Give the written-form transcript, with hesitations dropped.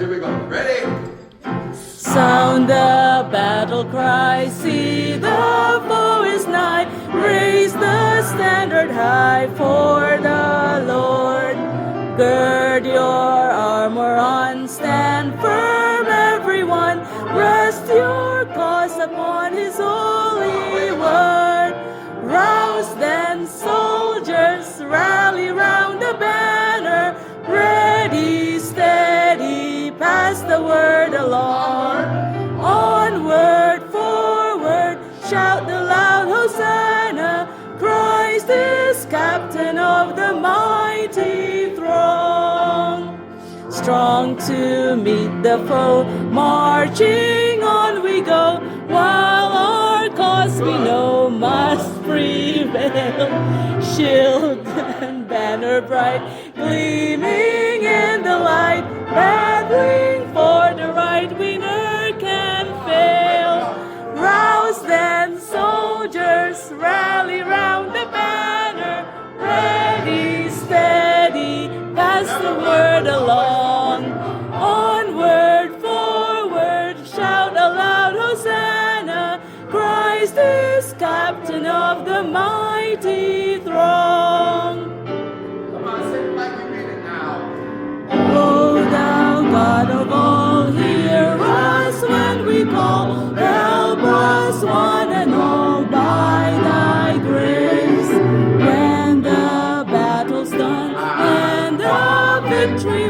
Here we go. Ready? Sound the battle cry, see the foe is nigh. Raise the standard high for the Lord. Gird your armor on, stand firm everyone. Rest your cause upon his holy word. Rouse then soldiers, rally round the banner. Ready, steady, pass the word along. Onward, forward, shout the loud Hosanna. Christ is captain of the mighty throng. Strong to meet the foe, marching on we go, while our cause we know must prevail. Shield and banner bright, gleaming in the light, battling for the right, we ne'er can fail. Rouse then soldiers, rally round the banner, ready, steady, pass the word along. Onward, forward, shout aloud Hosanna, Christ is captain of the mighty throng. Come on, sing it like you mean it now. O thou God of all, hear us when we call. Help us one and all by thy grace. When the battle's done and the victory